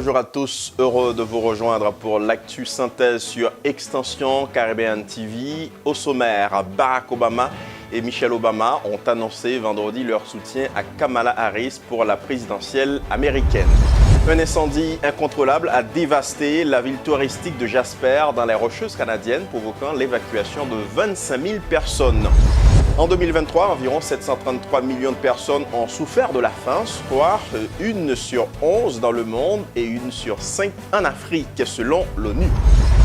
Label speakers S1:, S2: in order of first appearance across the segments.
S1: bonjour à tous, heureux de vous rejoindre pour l'actu synthèse sur Extension Caribbean TV. Au sommaire, Barack Obama et Michelle Obama ont annoncé vendredi leur soutien à Kamala Harris pour la présidentielle américaine. Un incendie incontrôlable a dévasté la ville touristique de Jasper dans les Rocheuses canadiennes, provoquant l'évacuation de 25 000 personnes. En 2023, environ 733 millions de personnes ont souffert de la faim, soit 1 sur 11 dans le monde et 1 sur 5 en Afrique, selon l'ONU.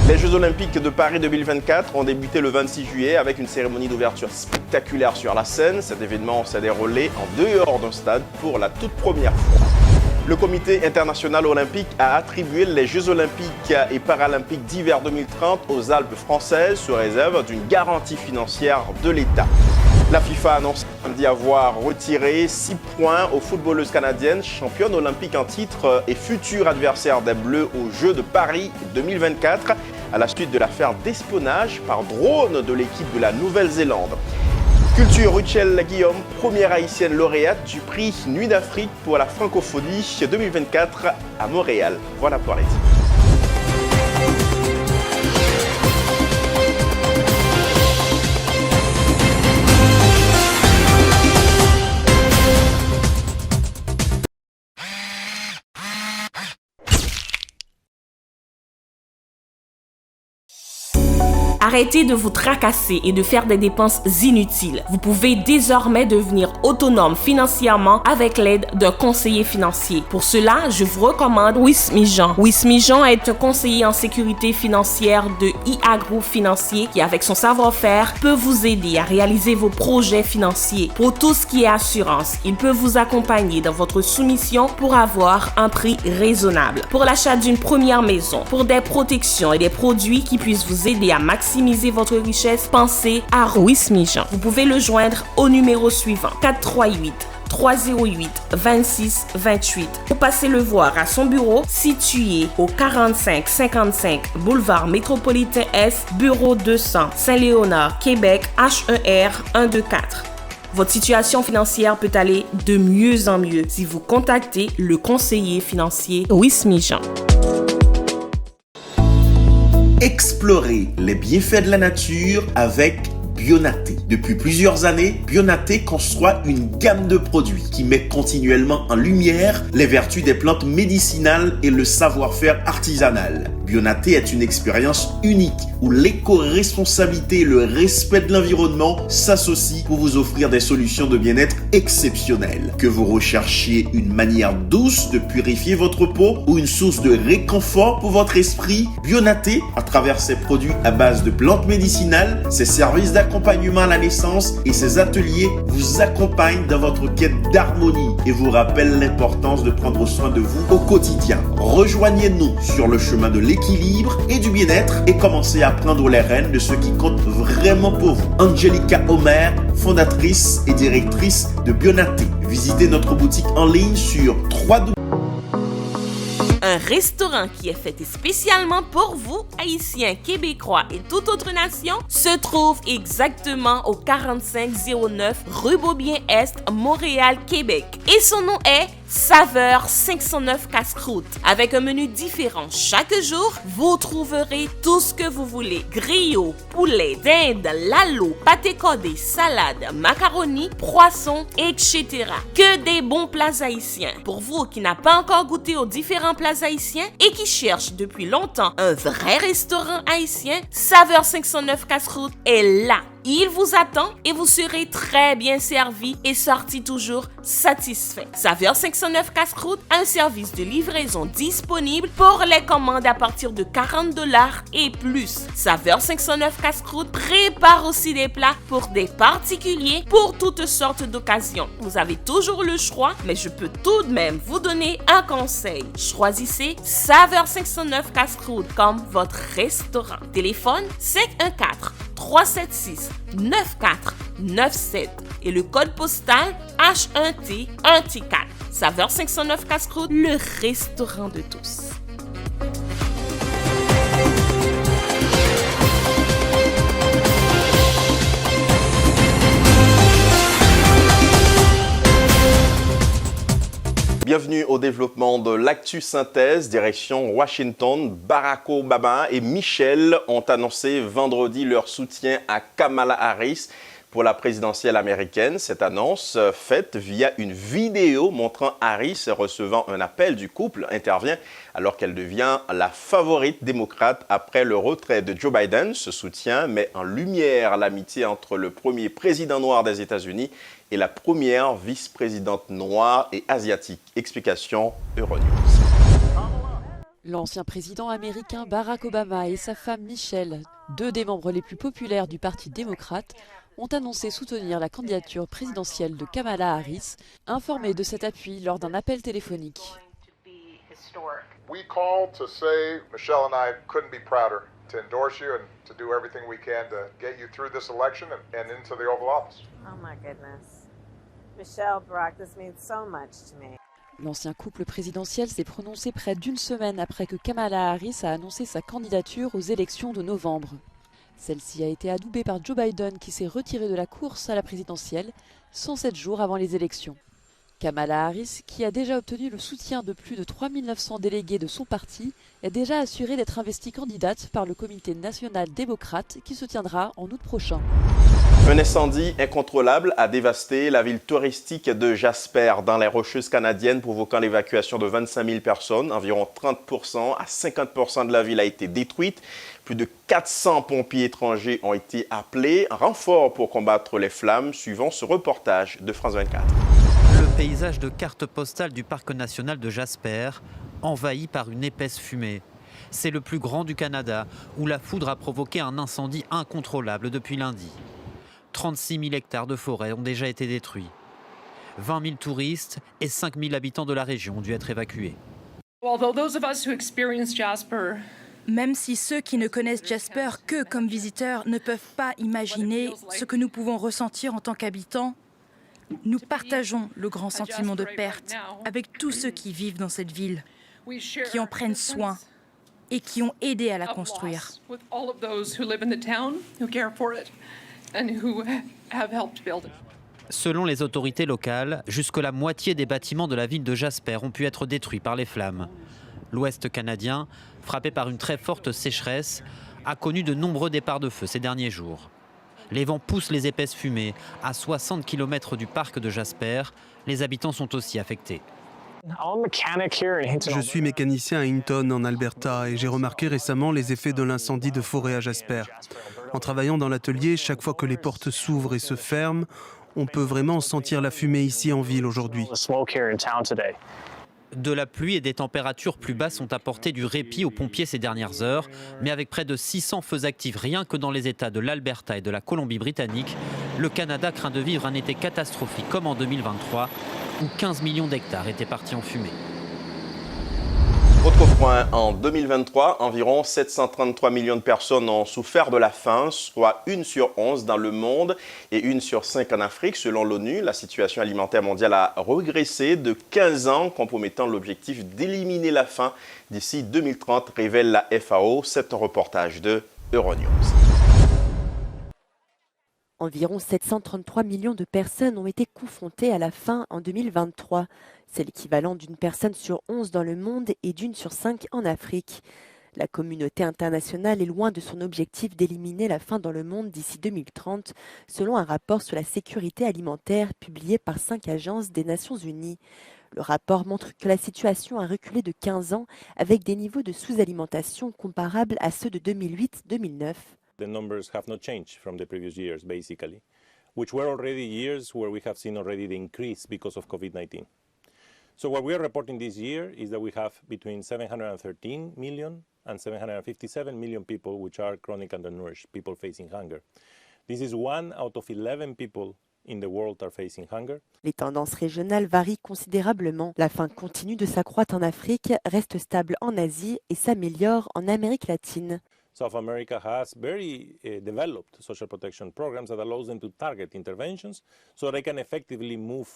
S1: Les Jeux Olympiques de Paris 2024 ont débuté le 26 juillet avec une cérémonie d'ouverture spectaculaire sur la scène. Cet événement s'est déroulé en dehors d'un stade pour la toute première fois. Le Comité international olympique a attribué les Jeux olympiques et paralympiques d'hiver 2030 aux Alpes françaises sous réserve d'une garantie financière de l'État. La FIFA annonce samedi avoir retiré 6 points aux footballeuses canadiennes, championnes olympiques en titre et futures adversaires des Bleus aux Jeux de Paris 2024 à la suite de l'affaire d'espionnage par drone de l'équipe de la Nouvelle-Zélande. Culture, Ruchel Guillaume, première haïtienne lauréate du prix Nuit d'Afrique pour la francophonie 2024 à Montréal. Voilà pour les titres.
S2: Arrêtez de vous tracasser et de faire des dépenses inutiles. Vous pouvez désormais devenir autonome financièrement avec l'aide d'un conseiller financier. Pour cela, je vous recommande Wismijan. Wismijan est un conseiller en sécurité financière de IA Group Financier qui, avec son savoir-faire, peut vous aider à réaliser vos projets financiers. Pour tout ce qui est assurance, il peut vous accompagner dans votre soumission pour avoir un prix raisonnable. Pour l'achat d'une première maison, pour des protections et des produits qui puissent vous aider à maximiser votre richesse, pensez à Wismijan. Vous pouvez le joindre au numéro suivant 438 308 26 28 ou passez le voir à son bureau situé au 4555 boulevard Métropolitain Est, bureau 200, Saint-Léonard, Québec, H1R 124. Votre situation financière peut aller de mieux en mieux si vous contactez le conseiller financier Wismijan.
S3: Explorez les bienfaits de la nature avec Bionaté. Depuis plusieurs années, Bionaté conçoit une gamme de produits qui met continuellement en lumière les vertus des plantes médicinales et le savoir-faire artisanal. Bionaté est une expérience unique où l'éco-responsabilité et le respect de l'environnement s'associent pour vous offrir des solutions de bien-être exceptionnelles. Que vous recherchiez une manière douce de purifier votre peau ou une source de réconfort pour votre esprit, Bionaté, à travers ses produits à base de plantes médicinales, ses services d'accompagnement à la naissance et ses ateliers vous accompagnent dans votre quête d'harmonie et vous rappellent l'importance de prendre soin de vous au quotidien. Rejoignez-nous sur le chemin de l'équilibre et du bien-être et commencez à prendre les rênes de ce qui compte vraiment pour vous. Angelica Omer, fondatrice et directrice de Bionaté. Visitez notre boutique en ligne sur www.
S2: Un restaurant qui est fait spécialement pour vous, Haïtiens, Québécois et toute autre nation, se trouve exactement au 4509 rue Beaubien-Est, Montréal, Québec. Et son nom est Saveur 509 Casse-Croûte. Avec un menu différent chaque jour, vous trouverez tout ce que vous voulez. Griot, poulet, dinde, lalo, pâté cordé, salade, macaroni, poisson, etc. Que des bons plats haïtiens. Pour vous qui n'avez pas encore goûté aux différents plats haïtiens et qui cherchent depuis longtemps un vrai restaurant haïtien, Saveur 509 Casse-Croûte est là. Il vous attend et vous serez très bien servi et sorti toujours satisfait. Saveur 509 Casse-Croûte a un service de livraison disponible pour les commandes à partir de $40 et plus. Saveur 509 Casse-Croûte prépare aussi des plats pour des particuliers pour toutes sortes d'occasions. Vous avez toujours le choix, mais je peux tout de même vous donner un conseil. Choisissez Saveur 509 Casse-Croûte comme votre restaurant. Téléphone 514 376 9497 et le code postal H1T1T4. Saveur 509 Casse-Croûte, le restaurant de tous.
S1: Bienvenue au développement de l'actu synthèse, direction Washington. Barack Obama et Michelle ont annoncé vendredi leur soutien à Kamala Harris pour la présidentielle américaine. Cette annonce, faite via une vidéo montrant Harris recevant un appel du couple, intervient alors qu'elle devient la favorite démocrate après le retrait de Joe Biden. Ce soutien met en lumière l'amitié entre le premier président noir des États-Unis et la première vice-présidente noire et asiatique. Explication Euronews.
S4: L'ancien président américain Barack Obama et sa femme Michelle, deux des membres les plus populaires du Parti démocrate, ont annoncé soutenir la candidature présidentielle de Kamala Harris, informés de cet appui lors d'un appel téléphonique.
S5: We called to say Michelle and I couldn't be prouder to endorse you and to do everything we can to get you through this election and into the Oval Office.
S6: Oh my goodness. Michelle, Barack, this means so much to me.
S4: L'ancien couple présidentiel s'est prononcé près d'une semaine après que Kamala Harris a annoncé sa candidature aux élections de novembre. Celle-ci a été adoubée par Joe Biden qui s'est retiré de la course à la présidentielle 107 jours avant les élections. Kamala Harris, qui a déjà obtenu le soutien de plus de 3 900 délégués de son parti, est déjà assurée d'être investie candidate par le Comité national démocrate qui se tiendra en août prochain.
S1: Un incendie incontrôlable a dévasté la ville touristique de Jasper dans les Rocheuses canadiennes, provoquant l'évacuation de 25 000 personnes. Environ 30% à 50% de la ville a été détruite. Plus de 400 pompiers étrangers ont été appelés en renfort pour combattre les flammes, suivant ce reportage de France 24.
S7: Le paysage de carte postale du parc national de Jasper, envahi par une épaisse fumée. C'est le plus grand du Canada, où la foudre a provoqué un incendie incontrôlable depuis lundi. 36 000 hectares de forêt ont déjà été détruits. 20 000 touristes et 5 000 habitants de la région ont dû être évacués.
S8: Même si ceux qui ne connaissent Jasper que comme visiteurs ne peuvent pas imaginer ce que nous pouvons ressentir en tant qu'habitants, nous partageons le grand sentiment de perte avec tous ceux qui vivent dans cette ville, qui en prennent soin et qui ont aidé à la construire.
S7: Selon les autorités locales, jusque la moitié des bâtiments de la ville de Jasper ont pu être détruits par les flammes. L'Ouest canadien, frappé par une très forte sécheresse, a connu de nombreux départs de feu ces derniers jours. Les vents poussent les épaisses fumées. À 60 km du parc de Jasper, les habitants sont aussi affectés.
S9: Je suis mécanicien à Hinton, en Alberta, et j'ai remarqué récemment les effets de l'incendie de forêt à Jasper. En travaillant dans l'atelier, chaque fois que les portes s'ouvrent et se ferment, on peut vraiment sentir la fumée ici en ville aujourd'hui.
S7: De la pluie et des températures plus basses ont apporté du répit aux pompiers ces dernières heures, mais avec près de 600 feux actifs rien que dans les États de l'Alberta et de la Colombie-Britannique, le Canada craint de vivre un été catastrophique comme en 2023, où 15 millions d'hectares étaient partis en fumée.
S1: Autre point, en 2023, environ 733 millions de personnes ont souffert de la faim, soit 1 sur 11 dans le monde et 1 sur 5 en Afrique. Selon l'ONU, la situation alimentaire mondiale a régressé de 15 ans, compromettant l'objectif d'éliminer la faim d'ici 2030, révèle la FAO. C'est un reportage de Euronews.
S10: Environ 733 millions de personnes ont été confrontées à la faim en 2023. C'est l'équivalent d'une personne sur 11 dans le monde et d'1 sur 5 en Afrique. La communauté internationale est loin de son objectif d'éliminer la faim dans le monde d'ici 2030, selon un rapport sur la sécurité alimentaire publié par 5 agences des Nations Unies. Le rapport montre que la situation a reculé de 15 ans avec des niveaux de sous-alimentation comparables à ceux de 2008-2009.
S11: The numbers have not changed from the previous years, basically, which were already years where we have seen already the increase because of COVID-19. So what we are reporting this year is that we have between 713 million and 757 million people which are chronic undernourished, people facing hunger. This is 1 out of 11 people in the world are facing hunger.
S10: Les tendances régionales varient considérablement. La faim continue de s'accroître en Afrique, reste stable en Asie et s'améliore en Amérique latine.
S11: South America has very developed social protection programs that allows them to target interventions so they can effectively move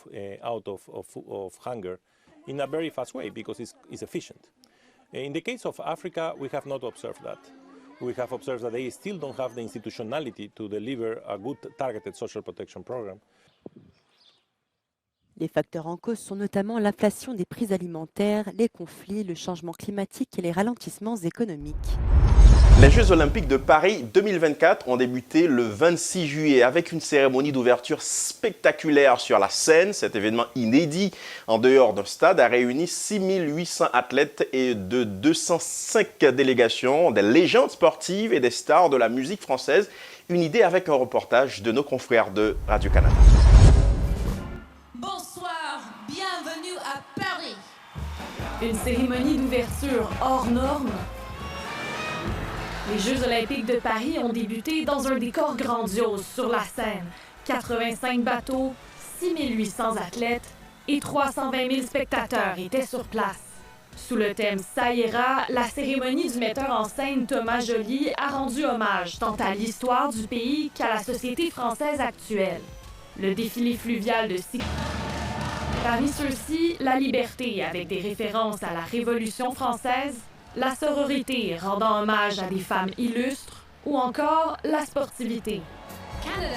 S11: out of hunger in a very fast way because it's efficient. In the case of Africa, we have not observed that. We have observed that they still don't have the institutionality to deliver a good targeted social protection program.
S10: Les facteurs en cause sont notamment l'inflation des prix alimentaires, les conflits, le changement climatique et les ralentissements économiques.
S1: Les Jeux Olympiques de Paris 2024 ont débuté le 26 juillet avec une cérémonie d'ouverture spectaculaire sur la scène. Cet événement inédit en dehors d'un stade a réuni 6800 athlètes et de 205 délégations, des légendes sportives et des stars de la musique française. Une idée avec un reportage de nos confrères de Radio-Canada.
S12: Bonsoir, bienvenue à Paris.
S13: Une cérémonie d'ouverture hors norme. Les Jeux Olympiques de Paris ont débuté dans un décor grandiose sur la scène. 85 bateaux, 6800 athlètes et 320 000 spectateurs étaient sur place. Sous le thème Ça ira, la cérémonie du metteur en scène Thomas Joly a rendu hommage tant à l'histoire du pays qu'à la société française actuelle. Le défilé fluvial de parmi ceux-ci, la liberté avec des références à la Révolution française, la sororité rendant hommage à des femmes illustres ou encore la sportivité.
S12: Canada.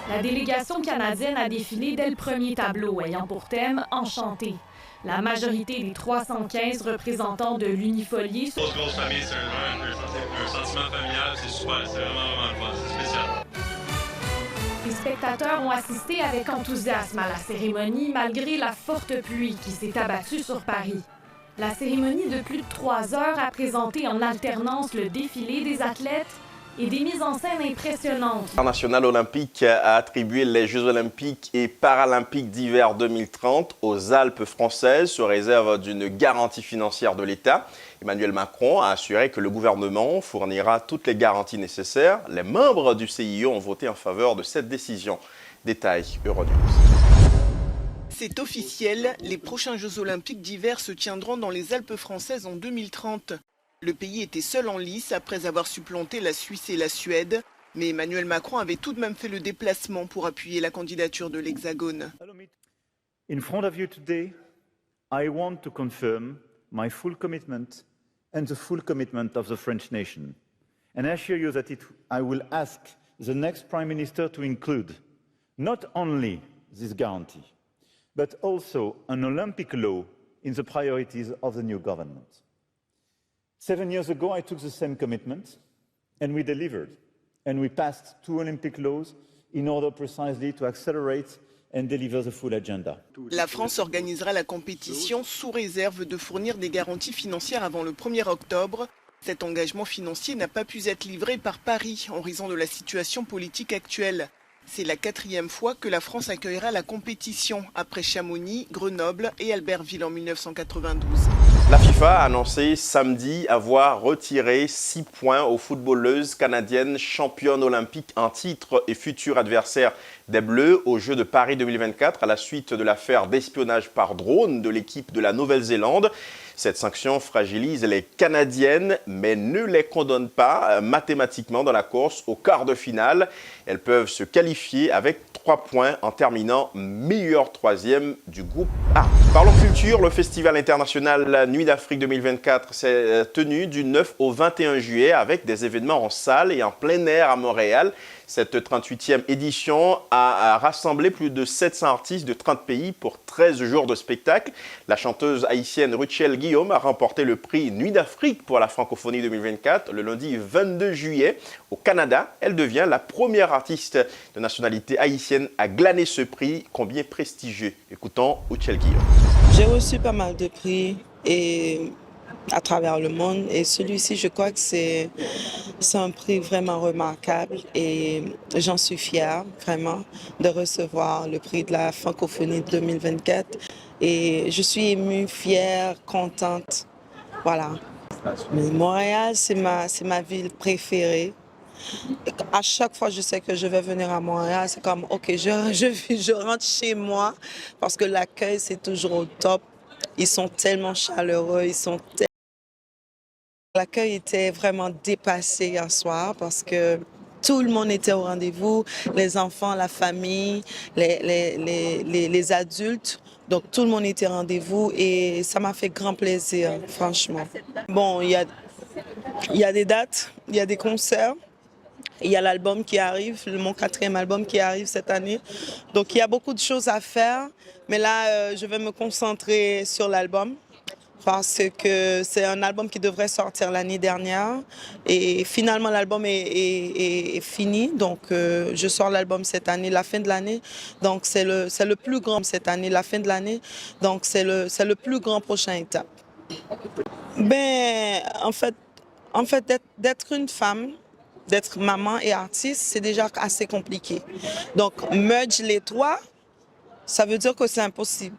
S13: La délégation canadienne a défilé dès le premier tableau ayant pour thème « Enchanté ». La majorité des 315 représentants de l'Unifolier...
S14: Grosse famille, c'est un sentiment familial, c'est super, c'est vraiment le fun, c'est spécial.
S13: Les spectateurs ont assisté avec enthousiasme à la cérémonie malgré la forte pluie qui s'est abattue sur Paris. La cérémonie de plus de 3 heures a présenté en alternance le défilé des athlètes et des mises en scène impressionnantes.
S1: L'international olympique a attribué les Jeux olympiques et paralympiques d'hiver 2030 aux Alpes françaises sous réserve d'une garantie financière de l'État. Emmanuel Macron a assuré que le gouvernement fournira toutes les garanties nécessaires. Les membres du CIO ont voté en faveur de cette décision. Détail Euronews.
S15: C'est officiel, les prochains Jeux olympiques d'hiver se tiendront dans les Alpes françaises en 2030. Le pays était seul en lice après avoir supplanté la Suisse et la Suède. Mais Emmanuel Macron avait tout de même fait le déplacement pour appuyer la candidature de l'Hexagone.
S16: In front of you today, I want to confirm my full commitment and the full commitment of the French nation. And I assure you that I will ask the next Prime Minister to include not only this guarantee, but also an Olympic law in the priorities of the new government. 7 years ago, I took the same commitment, and we delivered. And we passed 2 Olympic laws in order precisely to accelerate and deliver the full agenda.
S15: La France organisera la compétition sous réserve de fournir des garanties financières avant le 1er octobre. Cet engagement financier n'a pas pu être livré par Paris en raison de la situation politique actuelle. C'est la 4e fois que la France accueillera la compétition, après Chamonix, Grenoble et Albertville en 1992.
S1: La FIFA a annoncé samedi avoir retiré 6 points aux footballeuses canadiennes championnes olympiques en titre et futures adversaires des Bleus aux Jeux de Paris 2024 à la suite de l'affaire d'espionnage par drone de l'équipe de la Nouvelle-Zélande. Cette sanction fragilise les Canadiennes, mais ne les condamne pas mathématiquement dans la course au quart de finale. Elles peuvent se qualifier avec 3 points en terminant meilleur 3e du groupe A. Parlons culture, le Festival international Nuit d'Afrique 2024 s'est tenu du 9 au 21 juillet avec des événements en salle et en plein air à Montréal. Cette 38e édition a rassemblé plus de 700 artistes de 30 pays pour 13 jours de spectacle. La chanteuse haïtienne Ruchel Guillaume a remporté le prix Nuit d'Afrique pour la francophonie 2024 le lundi 22 juillet. Au Canada, elle devient la première artiste de nationalité haïtienne à glaner ce prix, combien prestigieux. Écoutons Ruchel Guillaume.
S17: J'ai reçu pas mal de prix à travers le monde et celui-ci, je crois que c'est un prix vraiment remarquable et j'en suis fière vraiment de recevoir le prix de la francophonie 2024 et je suis émue, fière, contente, voilà. Mais Montréal, c'est ma ville préférée. À chaque fois, je sais que je vais venir à Montréal, c'est comme, ok, je rentre chez moi parce que l'accueil, c'est toujours au top. Ils sont tellement chaleureux, L'accueil était vraiment dépassé hier soir parce que tout le monde était au rendez-vous, les enfants, la famille, les adultes. Donc tout le monde était au rendez-vous et ça m'a fait grand plaisir, franchement. Bon, il y a des dates, il y a des concerts. Il y a l'album qui arrive, mon 4e album qui arrive cette année. Donc il y a beaucoup de choses à faire, mais là je vais me concentrer sur l'album parce que c'est un album qui devrait sortir l'année dernière et finalement l'album est fini. Donc je sors l'album cette année, la fin de l'année. Donc c'est le plus grand cette année, la fin de l'année. Donc c'est le plus grand prochain étape. Ben en fait d'être une femme, d'être maman et artiste, c'est déjà assez compliqué. Donc, merge les trois, ça veut dire que c'est impossible.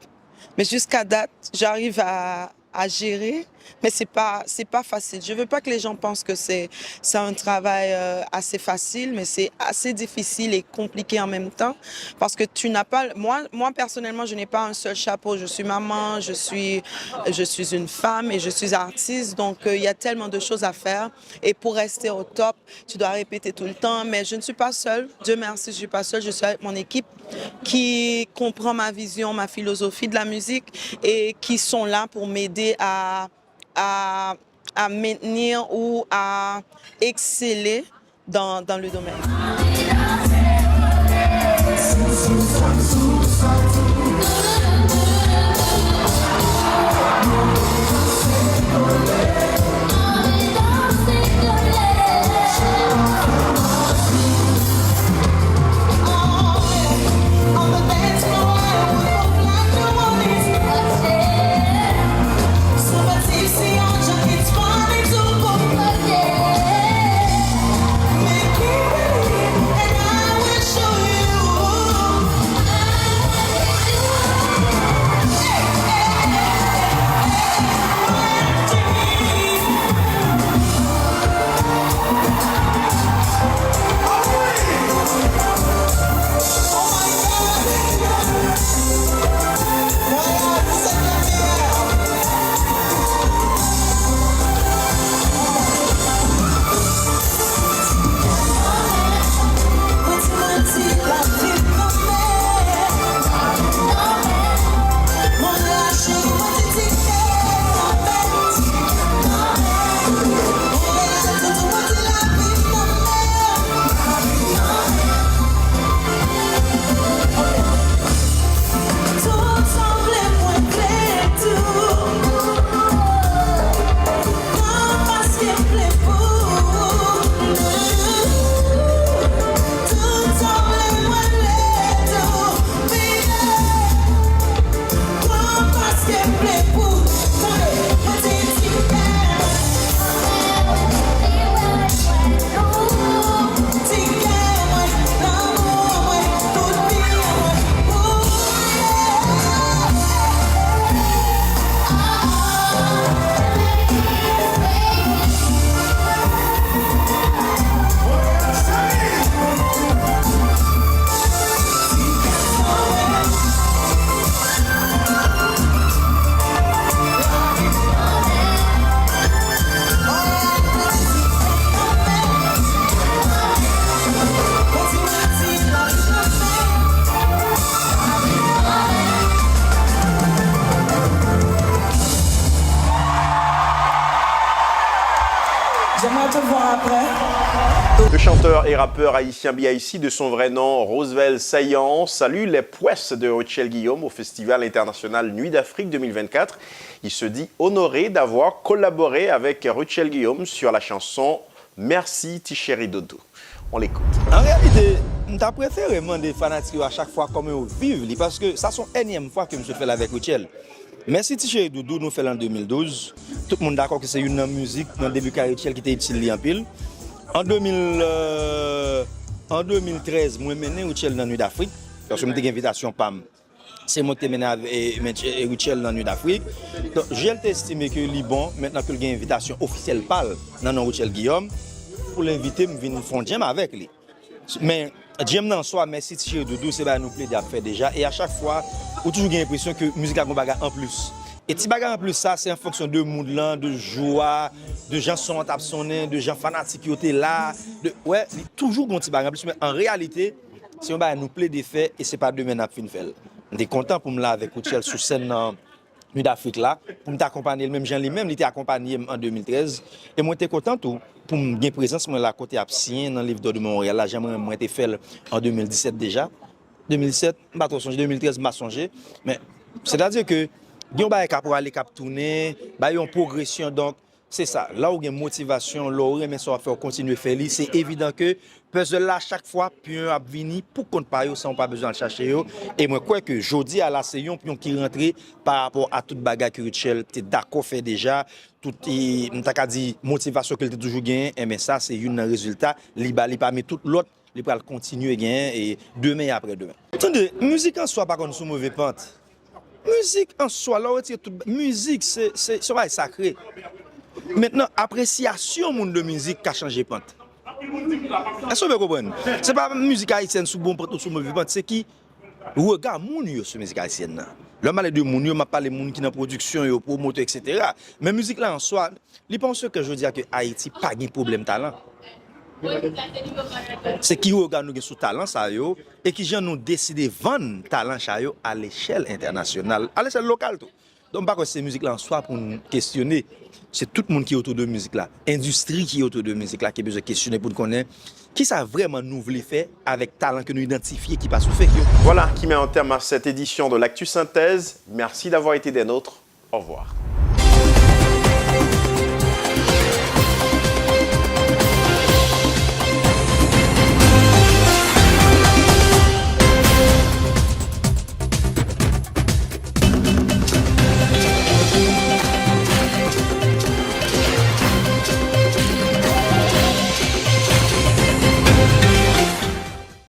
S17: Mais jusqu'à date, j'arrive à gérer, mais c'est pas facile. Je veux pas que les gens pensent que c'est un travail assez facile, mais c'est assez difficile et compliqué en même temps parce que tu n'as pas moi personnellement, je n'ai pas un seul chapeau. Je suis maman, je suis une femme et je suis artiste, donc il y a tellement de choses à faire et pour rester au top, tu dois répéter tout le temps, mais je ne suis pas seule. Dieu merci, je suis pas seule, je suis avec mon équipe qui comprend ma vision, ma philosophie de la musique et qui sont là pour m'aider à maintenir ou à exceller dans le domaine.
S1: Le chanteur et rappeur haïtien BIC, de son vrai nom Roosevelt Saillant, salue les prouesses de Ruchel Guillaume au Festival international Nuit d'Afrique 2024. Il se dit honoré d'avoir collaboré avec Ruchel Guillaume sur la chanson Merci Tichéri Dodo. On l'écoute.
S18: En réalité, je préfère demander aux fanatiques à chaque fois comment ils vivent, parce que ça c'est la énième fois que je fais avec Ruchel. Merci Tichéri Dodo, nous faisons en 2012. Tout le monde est d'accord que c'est une musique dans le début de Ruchel qui était utilisée en pile. En 2013, moi mené Ruchel dans Nuit d'Afrique parce que j'ai une invitation PAM. C'est moi qui mené Ruchel dans Nuit d'Afrique. Donc j'ai estimé que Liban maintenant que j'ai une invitation officielle PAL dans Ruchel Guillaume pour l'inviter me venir faire jam avec lui. Mais jam dans soi merci Tichéri Dodo c'est ba nous plaider à faire déjà et à chaque fois ou toujours j'ai l'impression que musique a un bagage en plus. Et petit bagage en plus ça c'est en fonction de mood là, de joie, de gens sont en sonné, de gens fanatiques qui étaient là, ouais, toujours un petit bagage en plus mais en réalité si on va nous plaît des faits et c'est pas demain n'a fin faire. On est content pour me là avec Ruchel sur scène Nuit d'Afrique là, pour m'accompagner, même Jean lui-même, il était accompagné en 2013. Et moi, j'étais content tout. Pour me gagner présence, moi, là, côté Absien, dans le livre d'or de Montréal, là, j'aimerais, moi, été fait en 2017 déjà. 2017, je ne sais pas, 2013, je ne sais pas. Mais c'est-à-dire que, il y a pour aller cap tourner, il y a une progression, donc, c'est ça. Là où il y a une motivation, là mais ça va faire continuer à faire, c'est évident que puzzle là, chaque fois, puis un a venu pour qu'on ne pas sans pas besoin de chercher. Et moi, quoi que jeudi à la séance, puis on qui rentre par rapport à toute bagarre que Richel était d'accord fait déjà, tout t'as dit motivation qu'il était toujours gagné, mais ça c'est un résultat, il pas mais tout l'autre, il va continuer à gagner et demain et après-demain. Attendez, musique en soi pas qu'on sous mauvais pente. Musique en soi, là, musique c'est sacré. Maintenant, appréciation monde de musique qui a changé pente. Est-ce que vous comprenez? Ce n'est pas la musique haïtienne sous bon ou sous mauvais pente, c'est qui regarde moun yo sur musique haïtienne. Le mal de moun yo m'a parlé moun qui dans production yo promoteur etc. Mais musique là en soi, il pense que je veux dire que Haïti pas de problème talent. C'est qui regarde nous sous talent ça yo et qui gens nous décider vendre talent ça yo à l'échelle internationale, à l'échelle locale tout. Donc pas que ces musiques là en soi pour nous questionner, c'est tout le monde qui est autour de musique là, industrie qui est autour de musique là qui a besoin de questionner pour nous connaître qui ça vraiment nous voulait faire avec talent que nous identifier qui pas sous fait.
S1: Voilà qui met en terme à cette édition de l'Actu Synthèse. Merci d'avoir été des nôtres. Au revoir.